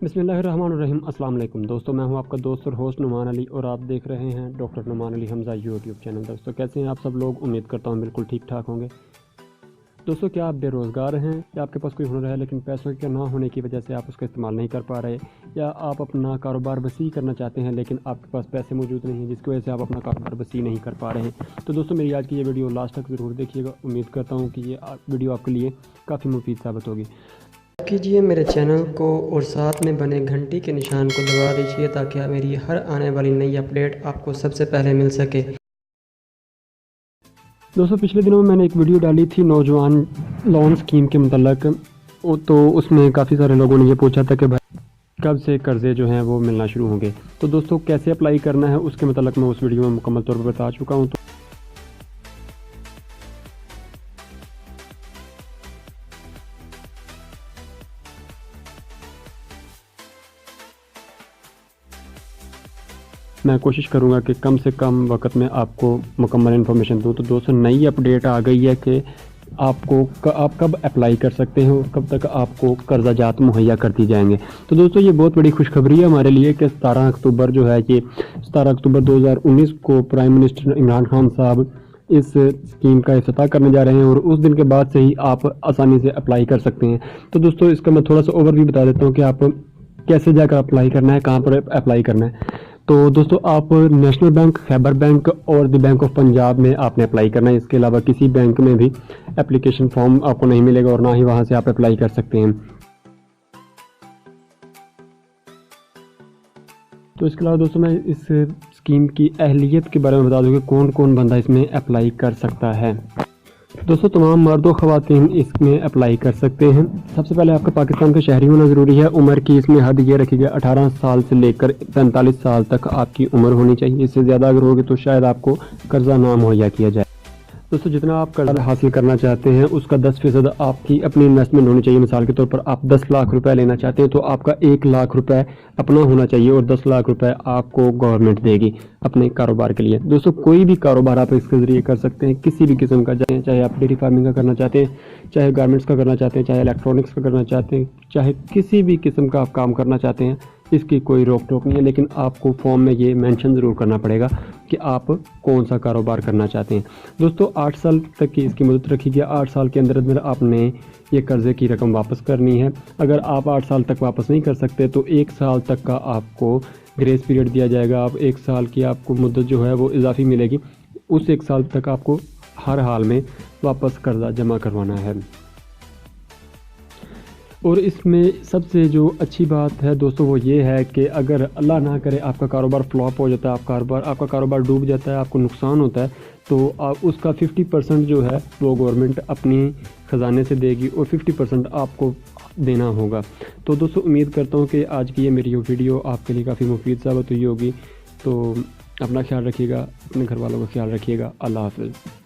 बिस्मिल्लाहिर्रहमानिर्रहीम। अस्सलाम वालेकुम दोस्तों, मैं हूं आपका दोस्त और होस्ट नुमान अली और आप देख रहे हैं doctor Numan Ali Hamza YouTube channel. दोस्तों कैसे हैं आप सब लोग? उम्मीद करता हूं बिल्कुल ठीक ठाक होंगे। दोस्तों क्या आप बेरोज़गार हैं या आपके पास कोई हुनर है लेकिन पैसों के ना होने की वजह से आप उसका इस्तेमाल नहीं कर पा रहे, या आप अपना कारोबार वसी करना चाहते हैं लेकिन आपके पास पैसे मौजूद नहीं हैं जिसकी वजह से आप अपना कारोबार वसी नहीं कर पा रहे हैं, तो दोस्तों मेरी आज की ये वीडियो लास्ट तक ज़रूर देखिएगा। उम्मीद करता हूँ कि ये वीडियो आपके लिए काफ़ी मुफीद साबित होगी। कीजिए मेरे चैनल को और साथ में बने घंटी के निशान को दबा दीजिए ताकि मेरी हर आने वाली नई अपडेट आपको सबसे पहले मिल सके। दोस्तों पिछले दिनों में मैंने एक वीडियो डाली थी नौजवान लोन स्कीम के मतलब, तो उसमें काफ़ी सारे लोगों ने ये पूछा था कि भाई कब से कर्ज़े जो हैं वो मिलना शुरू होंगे। तो दोस्तों कैसे अप्लाई करना है उसके मतलब मैं उस वीडियो में मुकम्मल तौर पर बता चुका हूँ। तो मैं कोशिश करूंगा कि कम से कम वक्त में आपको मुकम्मल इन्फॉर्मेशन दूं। तो दोस्तों नई अपडेट आ गई है कि आप कब अप्लाई कर सकते हैं और कब तक आपको कर्जा जात मुहैया कर दी जाएंगे। तो दोस्तों ये बहुत बड़ी खुशखबरी है हमारे लिए कि 17 अक्टूबर जो है, ये 17 अक्टूबर 2019 को प्राइम मिनिस्टर इमरान खान साहब इस स्कीम का इफ्तिताह करने जा रहे हैं और उस दिन के बाद से ही आप आसानी से अप्लाई कर सकते हैं। तो दोस्तों इसका मैं थोड़ा सा ओवरव्यू बता देता हूँ कि आप कैसे जाकर अप्लाई करना है, कहाँ पर अप्लाई करना है। तो दोस्तों आप नेशनल बैंक, खैबर बैंक और द बैंक ऑफ पंजाब में आपने अप्लाई करना है। इसके अलावा किसी बैंक में भी एप्लीकेशन फॉर्म आपको नहीं मिलेगा और ना ही वहाँ से आप अप्लाई कर सकते हैं। तो इसके अलावा दोस्तों मैं इस स्कीम की अहलियत के बारे में बता दूँ कि कौन कौन बंदा इसमें अप्लाई कर सकता है। दोस्तों तमाम मर्द और ख़वातीन इसमें अप्लाई कर सकते हैं। सबसे पहले आपका पाकिस्तान का शहरी होना ज़रूरी है। उम्र की इसमें हद ये रखी गई 18 साल से लेकर 45 साल तक आपकी उम्र होनी चाहिए। इससे ज़्यादा अगर होगी तो शायद आपको कर्जा ना मुहैया किया जाए। दोस्तों जितना आप कर्जा हासिल करना चाहते हैं उसका 10% आपकी अपनी इन्वेस्टमेंट होनी चाहिए। मिसाल के तौर पर आप 10 लाख रुपए लेना चाहते हैं तो आपका 1 लाख रुपए अपना होना चाहिए और 10 लाख रुपए आपको गवर्नमेंट देगी अपने कारोबार के लिए। दोस्तों कोई भी कारोबार आप इसके ज़रिए कर सकते हैं, किसी भी किस्म का, चाहे आप डेयरी फार्मिंग का करना चाहते हैं, चाहे गारमेंट्स का करना चाहते हैं, चाहे इलेक्ट्रॉनिक्स का करना चाहते हैं, चाहे किसी भी किस्म का आप काम करना चाहते हैं, इसकी कोई रोक टोक नहीं है। लेकिन आपको फॉर्म में ये मेंशन ज़रूर करना पड़ेगा कि आप कौन सा कारोबार करना चाहते हैं। दोस्तों 8 साल तक की इसकी मुद्दत रखी गई। 8 साल के अंदर आपने ये कर्ज़े की रकम वापस करनी है। अगर आप 8 साल तक वापस नहीं कर सकते तो 1 साल तक का आपको ग्रेस पीरियड दिया जाएगा। आप 1 साल की आपको मुद्दत जो है वो इजाफी मिलेगी। उस 1 साल तक आपको हर हाल में वापस कर्जा जमा करवाना है। और इसमें सबसे जो अच्छी बात है दोस्तों वो ये है कि अगर अल्लाह ना करे आपका कारोबार फ्लॉप हो जाता है, आपका कारोबार डूब जाता है, आपको नुकसान होता है, तो उसका 50% जो है वो गवर्नमेंट अपनी ख़जाने से देगी और 50% आपको देना होगा। तो दोस्तों उम्मीद करता हूँ कि आज की ये मेरी वीडियो आपके लिए काफ़ी मुफीद साबित हुई होगी। तो अपना ख्याल रखिएगा, अपने घर वालों का ख्याल रखिएगा। अल्लाह हाफ़िज़।